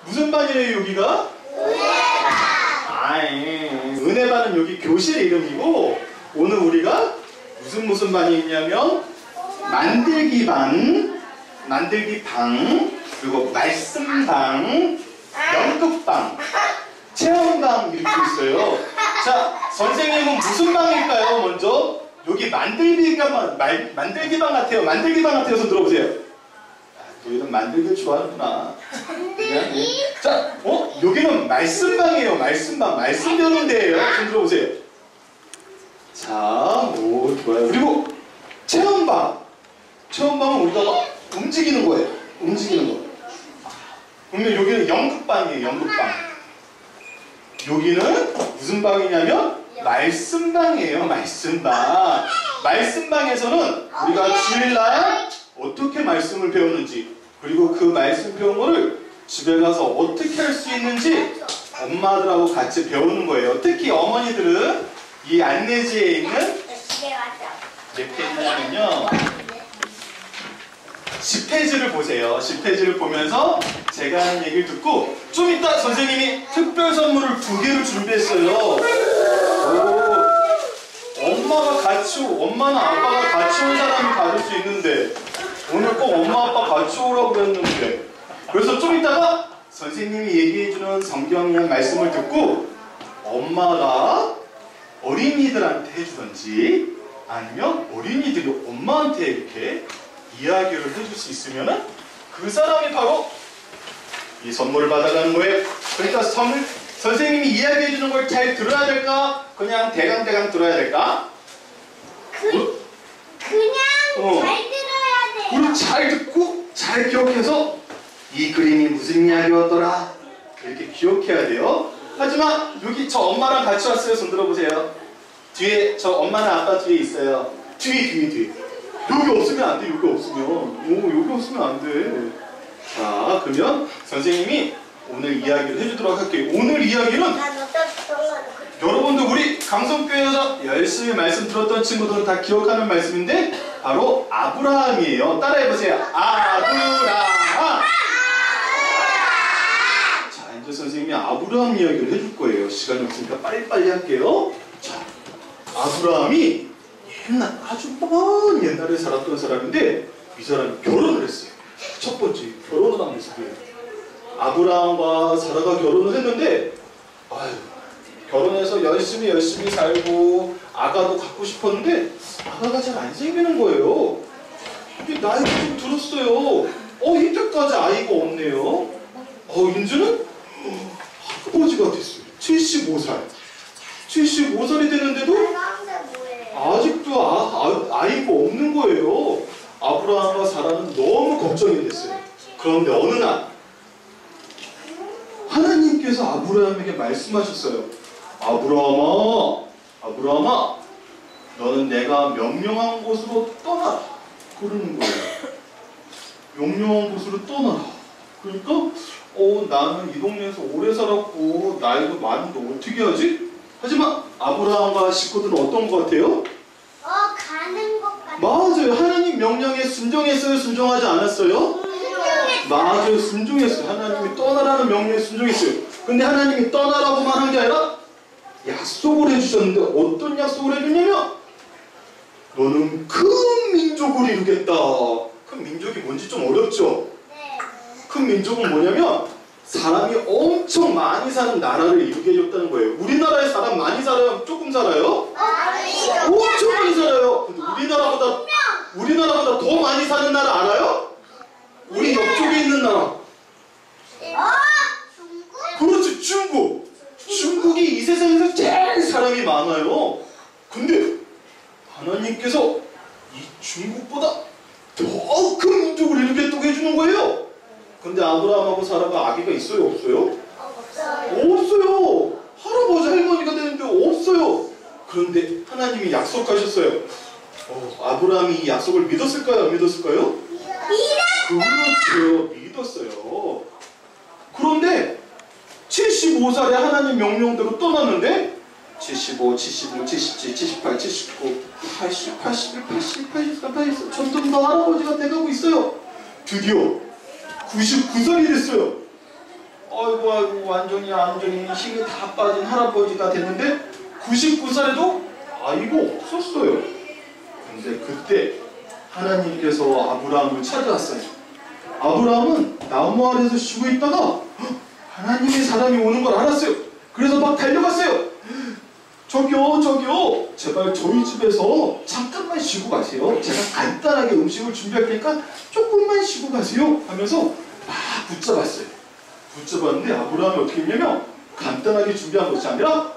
무슨 반이에요 여기가? 은혜반. 아이, 은혜반은 여기 교실 이름이고 오늘 우리가 무슨 반이 있냐면 만들기 반, 만들기 방, 그리고 말씀방, 연극방, 체험방 이렇게 있어요. 자, 선생님은 무슨 방일까요? 먼저 여기 만들기 방 같아요. 만들기 방 같아요. 손 들어보세요. 너희는 만들기 좋아하는구나. 자, 여기는 말씀방이에요. 말씀방, 말씀 배우는 데예요. 손 들어보세요. 자, 오, 좋아요. 그리고 체험방. 체험방은 우리가 막 움직이는 거예요. 움직이는 거. 그러면 여기는 연극방이에요. 연극방. 여기는 무슨 방이냐면 말씀방이에요. 말씀방. 말씀방에서는 우리가 주일날 어떻게 말씀을 배우는지, 그리고 그 말씀 배운 거를 집에 가서 어떻게 할 수 있는지 엄마들하고 같이 배우는 거예요. 특히 어머니들은 이 안내지에 있는 몇 페이지냐면요, 10페이지를 보세요. 10페이지를 보면서 제가 하는 얘기를 듣고 좀 이따 선생님이 특별 선물을 2개를 준비했어요. 엄마나 아빠가 같이 온 사람이 받을 수 있는데 오늘 꼭 엄마 아빠 같이 오라고 했는데, 그래서 좀 이따가 선생님이 얘기해주는 성경이란 말씀을 듣고 엄마가 어린이들한테 해주든지 아니면 어린이들이 엄마한테 이렇게 이야기를 해줄 수 있으면 그 사람이 바로 이 선물을 받아가는 거예요. 그러니까 선생님이 이야기해주는 걸 잘 들어야 될까? 그냥 대강 들어야 될까? 그냥 잘 들어야 돼. 우리 잘 듣고 잘 기억해서 이 그림이 무슨 이야기였더라 이렇게 기억해야 돼요. 하지만 여기 저 엄마랑 같이 왔어요. 손 들어보세요. 뒤에 저 엄마는 아빠 뒤에 있어요. 뒤에 여기 없으면 안 돼. 여기 없으면 안 돼. 자, 그러면 선생님이 오늘 이야기를 해주도록 할게요. 오늘 이야기는 여러분들 우리 강성교회에서 열심히 말씀 들었던 친구들은 다 기억하는 말씀인데 바로 아브라함이에요. 따라해보세요. 아브라함. 자, 이제 선생님이 아브라함 이야기를 해줄 거예요. 시간이 없으니까 빨리빨리 할게요. 자, 아브라함이 아주 먼 옛날에 살았던 사람인데 이 사람이 결혼을 했어요. 첫 번째 결혼을 한 모습이에요. 아브라함과 사라가 결혼을 했는데 결혼해서 열심히 살고 아가도 갖고 싶었는데 아가가 잘 안 생기는 거예요. 근데 나이가 좀 들었어요. 이때까지 아이가 없네요. 이제는 할아버지가 됐어요. 75살이 되는데도 아직도 아이가 없는 거예요. 아브라함과 사라는 너무 걱정이 됐어요. 그런데 어느 날 하나님께서 아브라함에게 말씀하셨어요. 아브라함아, 너는 내가 명령한 곳으로 떠나라. 그러는 거예요. 명령한 곳으로 떠나라. 그러니까 나는 이 동네에서 오래 살았고 나이도 많은데 어떻게 하지? 하지만 아브라함과 식구들은 어떤 것 같아요? 가는 것 같아요. 맞아요. 하나님 명령에 순종했어요? 순종하지 않았어요? 맞아요. 순종했어요. 하나님이 떠나라는 명령에 순종했어요. 근데 하나님이 떠나라고만 한 게 아니라 약속을 해주셨는데 어떤 약속을 해줬냐면 너는 큰 민족을 이루겠다. 큰 민족이 뭔지 좀 어렵죠? 네. 큰 민족은 뭐냐면 사람이 엄청 많이 사는 나라를 이루게 해줬다는 거예요. 우리나라에 사람 많이 살아요? 조금 살아요? 엄청 많이 살아요. 근데 우리나라보다 더 많이 사는 나라 알아요? 우리 옆쪽에 있는 나라. 중국? 그렇지, 중국. 중국이 이 세상에서 제일 사람이 많아요. 근데 하나님께서 이 중국보다 더 큰 민족을 이루겠다고 해주는 거예요. 근데 아브라함하고 사라가 아기가 있어요? 없어요? 없어요. 할아버지 할머니가 되는데 없어요. 그런데 하나님이 약속하셨어요. 아브라함이 이 약속을 믿었을까요? 안 믿었을까요? 그렇죠. 믿었어요. 그런데 75살에 하나님 명령대로 떠났는데 75, 75, 77, 78, 79, 80, 81, 80, 84, 84 점점 더 할아버지가 돼가고 있어요. 드디어 99살이 됐어요. 아이고 완전히 힘이 다 빠진 할아버지가 됐는데 99살에도 아이가 없었어요. 근데 그때 하나님께서 아브라함을 찾아왔어요. 아브라함은 나무 아래에서 쉬고 있다가 하나님의 사람이 오는 걸 알았어요. 그래서 막 달려갔어요. 저기요, 제발 저희 집에서 잠깐만 쉬고 가세요. 제가 간단하게 음식을 준비할 테니까 조금만 쉬고 가세요 하면서 막 붙잡았어요. 붙잡았는데 아브라함이 어떻게 했냐면 간단하게 준비한 것이 아니라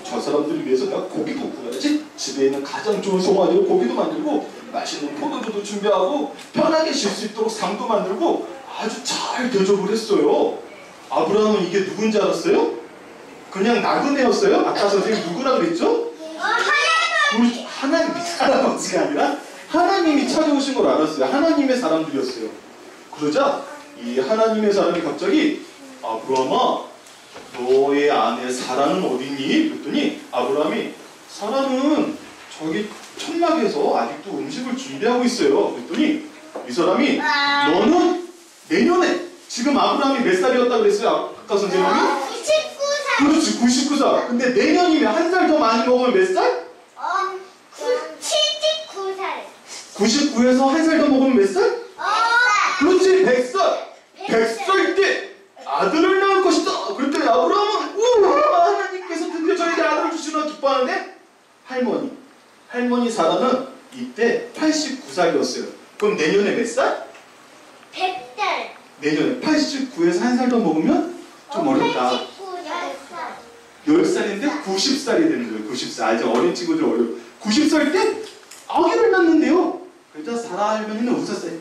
저 사람들을 위해서 내가 고기도 구워야지. 집에 있는 가장 좋은 송아지로 고기도 만들고 맛있는 포도주도 준비하고 편하게 쉴 수 있도록 상도 만들고 아주 잘 대접을 했어요. 아브라함은 이게 누군지 알았어요? 그냥 나그네였어요? 아까 선생님 누구라 그랬죠? 하나님 할아버지가 아니라 하나님이 찾아오신 걸 알았어요. 하나님의 사람들이었어요. 그러자 이 하나님의 사람이 갑자기 아브라함아, 너의 아내 사라는 어디니? 그랬더니 아브라함이 사라는 저기 천막에서 아직도 음식을 준비하고 있어요. 그랬더니 이 사람이 너는 내년에, 지금 아브라함이 몇 살이었다고 그랬어요? 아까 선생님이? 99살. 그렇지, 99살. 근데 내년이면 한 살 더 많이 먹으면 몇 살? 79살. 99에서 한 살 더 먹으면 몇 살? 그렇지, 100살. 100살 때 아들을 낳을 것이다. 그랬더니 아브라함은 우와, 하나님께서 드디어 저에게 아들을 주시나 기뻐하는데 할머니 사라는 이때 89살이었어요. 그럼 내년에 몇 살? 100살. 내년에 89에서 한 살 더 먹으면 좀 어렵다. 10살인데 90살이 되는 거예요. 90살. 아직 어린 친구들 어려워. 90살 때 아기를 낳는데요. 그러자 사라 할머니는 웃었어요.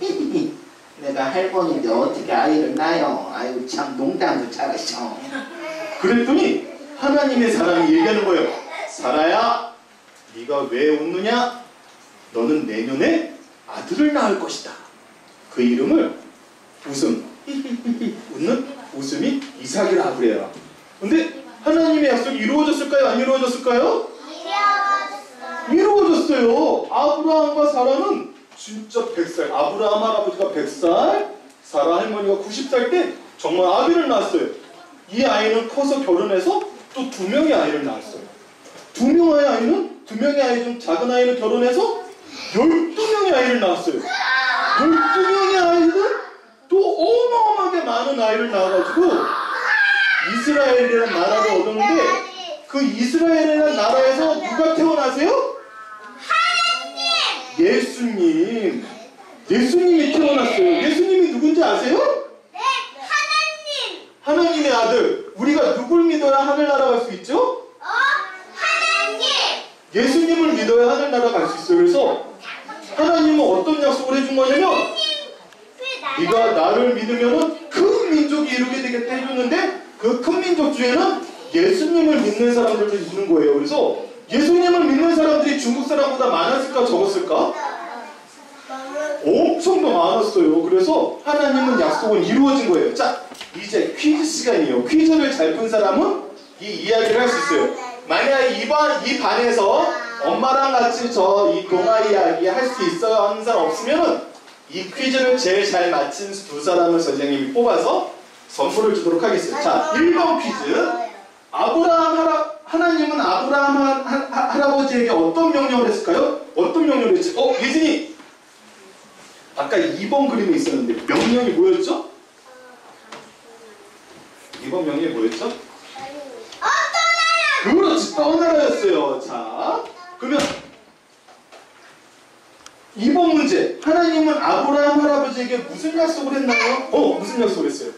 내가 할머니인데 어떻게 아이를 낳아요? 아이고 참 농담도 잘하셔. 그랬더니 하나님의 사람이 얘기하는 거예요. 사라야, 네가 왜 웃느냐? 너는 내년에 아들을 낳을 것이다. 그 이름을 웃음, 웃는 웃음이 이삭이라고 그래요. 근데 하나님의 약속이 이루어졌을까요? 안 이루어졌을까요? 이루어졌어요. 아브라함과 사라는 진짜 100살, 아브라함 할아버지가 100살, 사라 할머니가 90살 때 정말 아기를 낳았어요. 이 아이는 커서 결혼해서 또 2명의 아이를 낳았어요. 2명의 아이는, 2명의 아이 중 작은 아이는 결혼해서 12명의 아이를 낳았어요. 12명의 아이는 또 어마어마하게 많은 아이를 낳아가지고 이스라엘이라는 나라를 얻었는데, 그 이스라엘이라는 나라에서 누가 태어나세요? 예수님. 예수님이 태어났어요. 예수님이 누군지 아세요? 네, 하나님. 하나님의 아들. 우리가 누굴 믿어야 하늘나라 갈 수 있죠? 하나님. 예수님을 믿어야 하늘나라 갈 수 있어요. 그래서 하나님은 어떤 약속을 해준 거냐면, 네가 나를 믿으면 큰 민족이 이루게 되겠다 해줬는데, 그 큰 민족 중에는 예수님을 믿는 사람들도 있는 거예요. 그래서 예수님을 믿는 사람들이 중국 사람보다 많았을까 적었을까? 엄청 더 많았어요. 그래서 하나님은 약속은 이루어진 거예요. 자, 이제 퀴즈 시간이에요. 퀴즈를 잘 푼 사람은 이 이야기를 할 수 있어요. 만약 이 반에서 엄마랑 같이 이 동화 이야기 할 수 있어요 하는 사람 없으면은 이 퀴즈를 제일 잘 맞힌 2사람을 선생님이 뽑아서 선물을 주도록 하겠습니다. 자, 1번 퀴즈. 하나님은 아브라함 할아버지에게 어떤 명령을 했을까요? 어떤 명령을 했지? 예진이! 아까 2번 그림이 있었는데 명령이 뭐였죠? 2번 명령이 뭐였죠? 그렇지, 떠나라였어요. 자, 그러면 2번 문제. 하나님은 아브라함 할아버지에게 무슨 약속을 했나요? 무슨 약속을 했어요?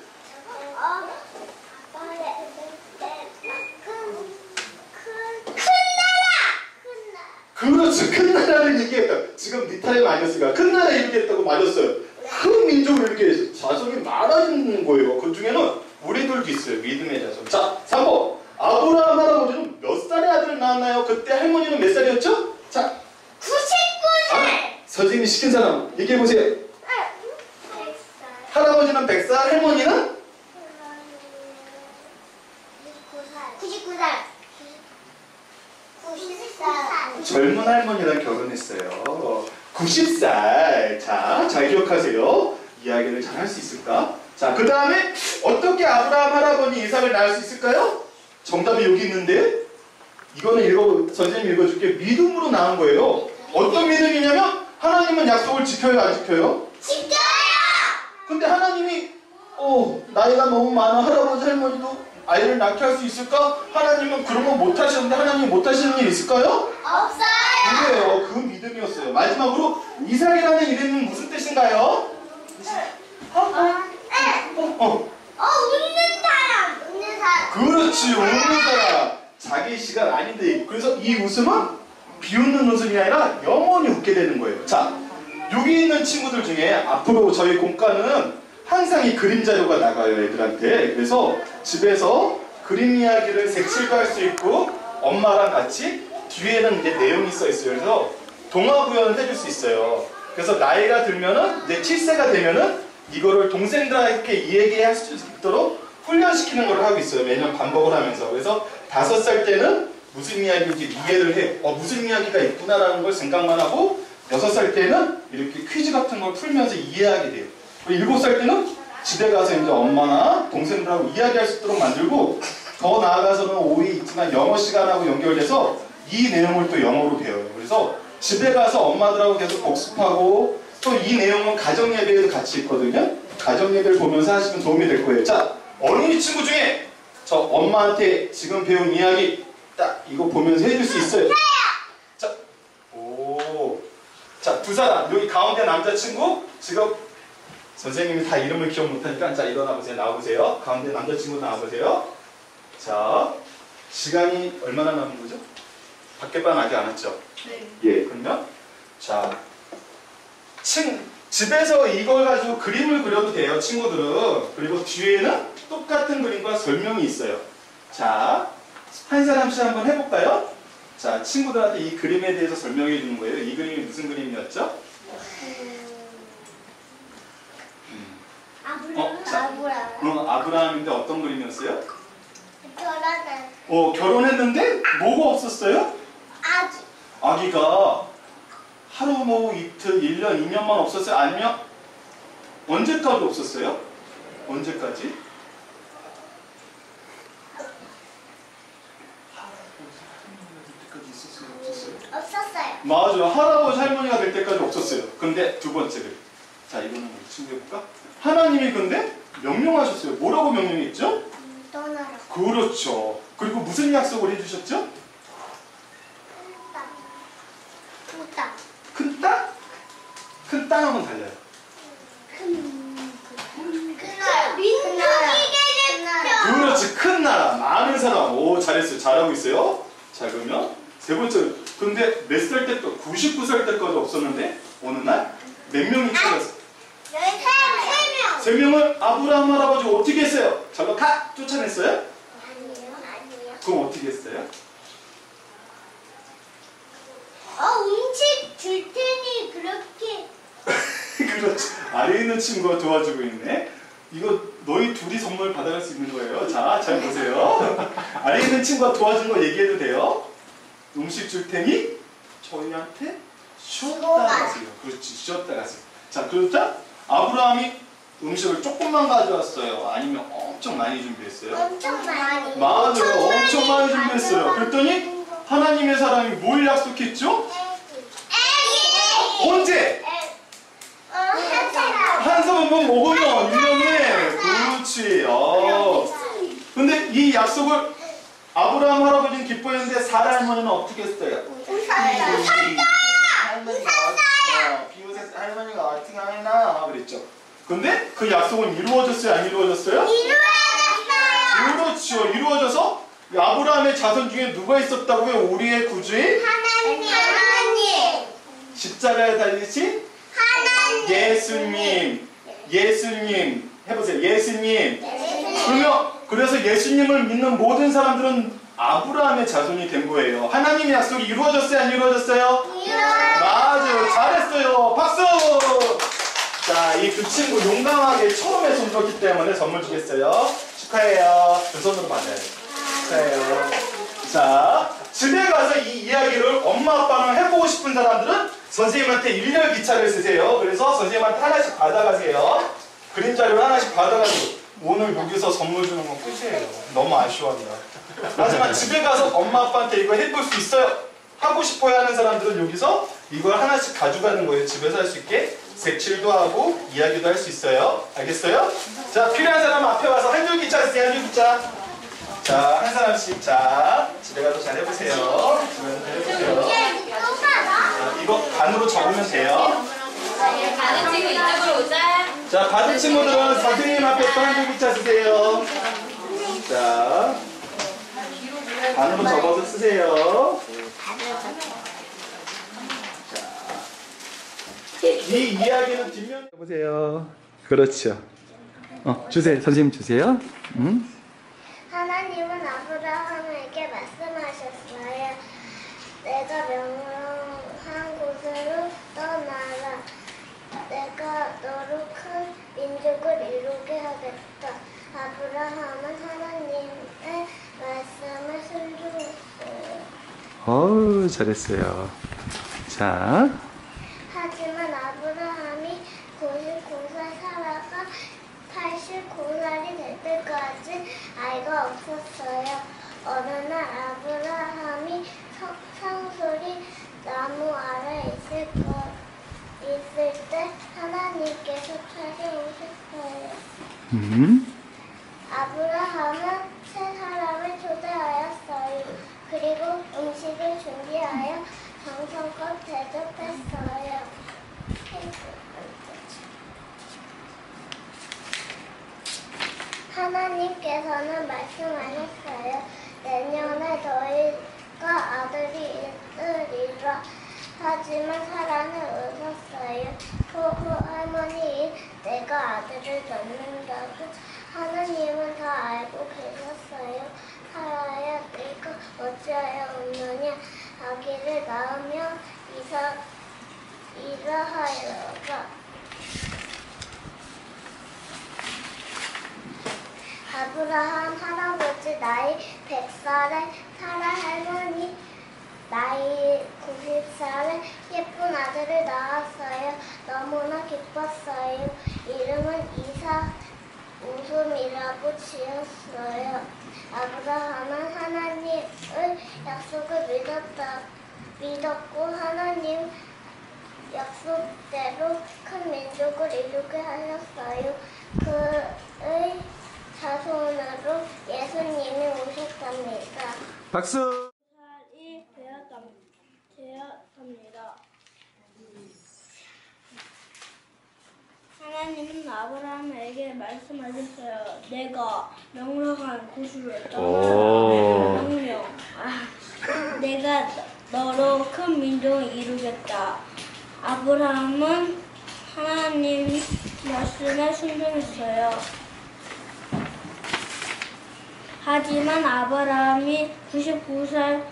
그렇죠. 큰 나라를 얘기했다. 지금 네 타임 아니었으니까 큰 나라 얘기했다고 맞았어요. 큰 민족을 이렇게 해서 자손이 많아지는 거예요. 그 중에는 우리들도 있어요. 믿음의 자손. 자, 3번. 아브라함 할아버지는 몇 살의 아들을 낳았나요? 그때 할머니는 몇 살이었죠? 자, 99살. 선생님이 시킨 사람 얘기해보세요. 100살. 할아버지는 100살, 할머니는? 99살. 젊은 할머니랑 결혼했어요. 90살. 자, 잘 기억하세요. 이야기를 잘 할 수 있을까? 자, 그 다음에 어떻게 아브라함 할아버지 이삭을 낳을 수 있을까요? 정답이 여기 있는데 이거는 선생님이 읽어줄게. 믿음으로 낳은 거예요. 어떤 믿음이냐면 하나님은 약속을 지켜요, 안 지켜요? 지켜요. 근데 하나님이 나이가 너무 많아 할아버지 할머니도 아이를 낳게 할 수 있을까? 하나님은 그런 거 못 하시는데 하나님 못 하시는 일 있을까요? 없어요. 그래요. 그 믿음이었어요. 마지막으로 이삭이라는 이름은 무슨 뜻인가요? 웃는 사람. 웃는 사람. 그렇지, 웃는 사람. 자기 시간 아닌데. 그래서 이 웃음은 비웃는 웃음이 아니라 영원히 웃게 되는 거예요. 자, 여기 있는 친구들 중에 앞으로 저희 공과는 항상 이 그림 자료가 나가요, 애들한테. 그래서 집에서 그림 이야기를 색칠도 할 수 있고 엄마랑 같이 뒤에는 이제 내용이 써 있어요. 그래서 동화 구현을 해줄 수 있어요. 그래서 나이가 들면은 이제 7세가 되면은 이거를 동생들한테 이야기할 수 있도록 훈련시키는 걸 하고 있어요. 매년 반복을 하면서. 그래서 5살 때는 무슨 이야기인지 이해를 해. 무슨 이야기가 있구나라는 걸 생각만 하고 6살 때는 이렇게 퀴즈 같은 걸 풀면서 이해하게 돼요. 7살 때는 집에 가서 이제 엄마나 동생들하고 이야기할 수 있도록 만들고 더 나아가서는 오이 있지만 영어 시간하고 연결돼서 이 내용을 또 영어로 배워요. 그래서 집에 가서 엄마들하고 계속 복습하고 또 이 내용은 가정예배에도 같이 있거든요. 가정예배를 보면서 하시면 도움이 될 거예요. 자, 어린이 친구 중에 저 엄마한테 지금 배운 이야기 딱 이거 보면서 해줄 수 있어요. 자, 자, 2사람 여기 가운데 남자친구 지금 선생님이 다 이름을 기억 못하니까 자 일어나보세요. 나와보세요. 가운데 남자친구 나와보세요. 자, 시간이 얼마나 남은 거죠? 밖에반 아직 안 왔죠? 네. 예, 그러면 자, 집에서 이걸 가지고 그림을 그려도 돼요, 친구들은. 그리고 뒤에는 똑같은 그림과 설명이 있어요. 자, 한 사람씩 한번 해볼까요? 자, 친구들한테 이 그림에 대해서 설명해 주는 거예요. 이 그림이 무슨 그림이었죠? 아브라함인데 어떤 그림이었어요? 결혼은 결혼했는데 뭐가 없었어요? 아기. 아기가 하루 뭐 이틀, 1년, 2년만 없었어요? 아니면 언제까지 없었어요? 언제까지? 없었어요. 맞아요. 할아버지 할머니가 될 때까지 없었어요. 근데 두 번째 그림. 자, 이거는 우리 친구 해볼까? 하나님이 근데 명령하셨어요. 뭐라고 명령했죠? 떠나라. 그렇죠. 그리고 무슨 약속을 해주셨죠? 땅. 큰 땅? 큰 땅하고는 달라요. 그렇지, 큰 나라, 많은 사람. 오, 잘했어요. 잘하고 있어요. 자, 그러면 세 번째. 근데 몇 살 때부터 99살 때까지 없었는데 어느 날 몇 명이 찾았어? 3명. 3명을 아브라함 할아버지 어떻게 했어요? 절로 가! 쫓아냈어요? 아니에요. 그럼 어떻게 했어요? 음식 줄 테니 그렇게. 그렇지. 아래에 있는 친구가 도와주고 있네. 이거 너희 둘이 선물 받아갈 수 있는 거예요. 자, 잘 보세요. 아래에 있는 친구가 도와준 거 얘기해도 돼요? 음식 줄 테니 저희한테 쉬었다 가세요. 그렇지, 쉬었다 가세요. 자, 그렇다? 아브라함이 음식을 조금만 가져왔어요? 아니면 엄청 많이 준비했어요? 엄청 많이. 맞아요. 엄청 많이 준비했어요. 그랬더니 하나님의 사람이 뭘 약속했죠? 애기. 언제? 한 사람. 한 사람은 먹으면 1년에. 그렇지. 근데 이 약속을 아브라함 할아버지는 기뻐했는데 사라 할머니는 어떻게 했어요? 비웃었어요. 할머니가 어떻게 하나 그랬죠. 근데 그 약속은 이루어졌어요? 안 이루어졌어요? 이루어졌어요. 그렇죠. 이루어져서 아브라함의 자손 중에 누가 있었다고요? 우리의 구주인 하나님. 십자가에 달리신 하나님. 예수님 해보세요. 예수님. 그래서 예수님을 믿는 모든 사람들은 아브라함의 자손이 된 거예요. 하나님의 약속이 이루어졌어요? 안 이루어졌어요? 맞아요. 잘했어요. 박수! 자, 이 두 친구 용감하게 처음에 손들었기 때문에 선물 주겠어요. 축하해요. 두 손으로 받아요. 축하해요. 자, 집에 가서 이 이야기를 엄마 아빠랑 해보고 싶은 사람들은 선생님한테 일렬 기차를 쓰세요. 그래서 선생님한테 하나씩 받아가세요. 그림 자료를 하나씩 받아가지고 오늘 여기서 선물 주는 건 끝이에요. 너무 아쉬워한다. 하지만 집에 가서 엄마 아빠한테 이거 해볼 수 있어요. 하고 싶어야 하는 사람들은 여기서 이걸 하나씩 가져가는 거예요. 집에서 할 수 있게 색칠도 하고 이야기도 할 수 있어요. 알겠어요? 자, 필요한 사람은 앞에 와서 한줄기자 쓰세요. 한줄기자. 자, 한 사람씩. 자, 집에 가서 잘 해보세요. 집에 가서 잘 해보세요. 자, 이거 반으로 적으면 돼요. 다른 친구 이쪽으로 오자. 자, 받은 친구들은 선생님 앞에 또 한줄기자 쓰세요. 자, 반으로 적어서 쓰세요. 이 이야기는 뒷면 보세요. 그렇죠. 주세요. 선생님 주세요. 하나님은 아브라함에게 말씀하셨어요. 내가 명령한 곳으로 떠나라. 내가 너로 큰 민족을 이루게 하겠다. 아브라함은 하나님의 말씀을 순종했어요. 잘했어요. 자, 하지만 아브라함이 99살 살아가 89살이 될 때까지 아이가 없었어요. 어느 날 아브라함이 상수리 나무 아래 있을 때 하나님께서 찾아오셨어요. 아브라함은 세 사람을 초대하였어요. 그리고 음식을 준비하여 정성껏 대접했어요. 하나님께서는 말씀하셨어요. 내년에 너희가 아들이 있으리라. 하지만 사라는 웃었어요. 할머니, 내가 아들을 낳는다고 하나님은 다 알고 계셨어요. 사라야, 네가 어찌하여 웃느냐? 아기를 낳으면 이러하여라. 아브라함 할아버지 나이 100살에 사라 할머니 나이 90살에 예쁜 아들을 낳았어요. 너무나 기뻤어요. 이름은 이삭 웃음이라고 지었어요. 아브라함은 하나님의 약속을 믿었고 하나님 약속대로 큰 민족을 이루게 하셨어요. 그의 자손으로 예수님이 오셨답니다. 박수. 살이 되었답니다. 하나님은 아브라함에게 말씀하셨어요. 내가 명령한 곳으로 떠나라. 내가 너로 큰 민족을 이루겠다. 아브라함은 하나님 말씀에 순종했어요. 하지만 아브라함이 99살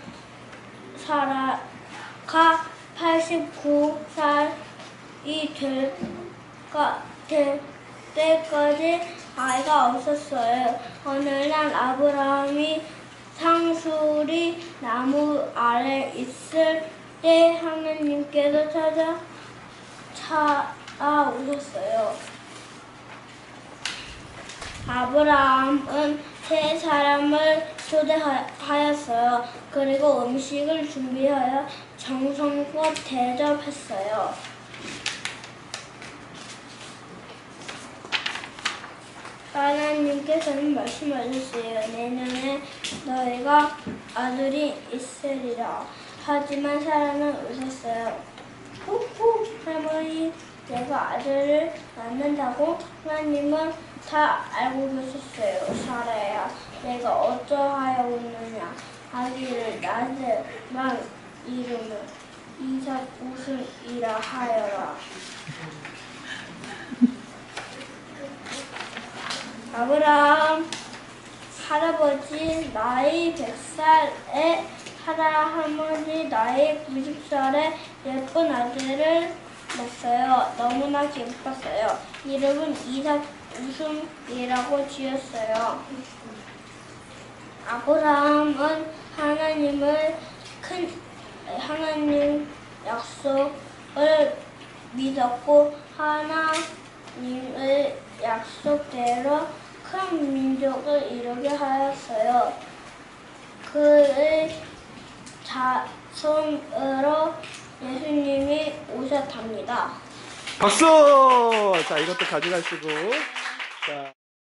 살아가 89살이 될 때까지 아이가 없었어요. 어느 날 아브라함이 상수리 나무 아래 있을 때 하나님께서 찾아오셨어요. 아브라함은 세 사람을 초대하였어요. 그리고 음식을 준비하여 정성껏 대접했어요. 하나님께서는 말씀하셨어요. 내년에 너희가 아들이 있으리라. 하지만 사라는 웃었어요. 후후, 할머니, 내가 아들을 낳는다고? 하나님은 다 알고 계셨어요. 사라야, 내가 어쩌하여 웃느냐? 아기를 낳으만 이름을 이삭 웃음이라 하여라. 아브라함 할아버지 나이 100살에 사라 할머니 나이 90살에 예쁜 아들을 낳았어요. 너무나 기뻤어요. 이름은 이삭 웃음이라고 지었어요. 아브라함은 하나님 약속을 믿었고 하나님은 하나님의 약속대로 큰 민족을 이루게 하였어요. 그의 자손으로 예수님이 오셨답니다. 박수! 자, 이것도 가져가시고. 자.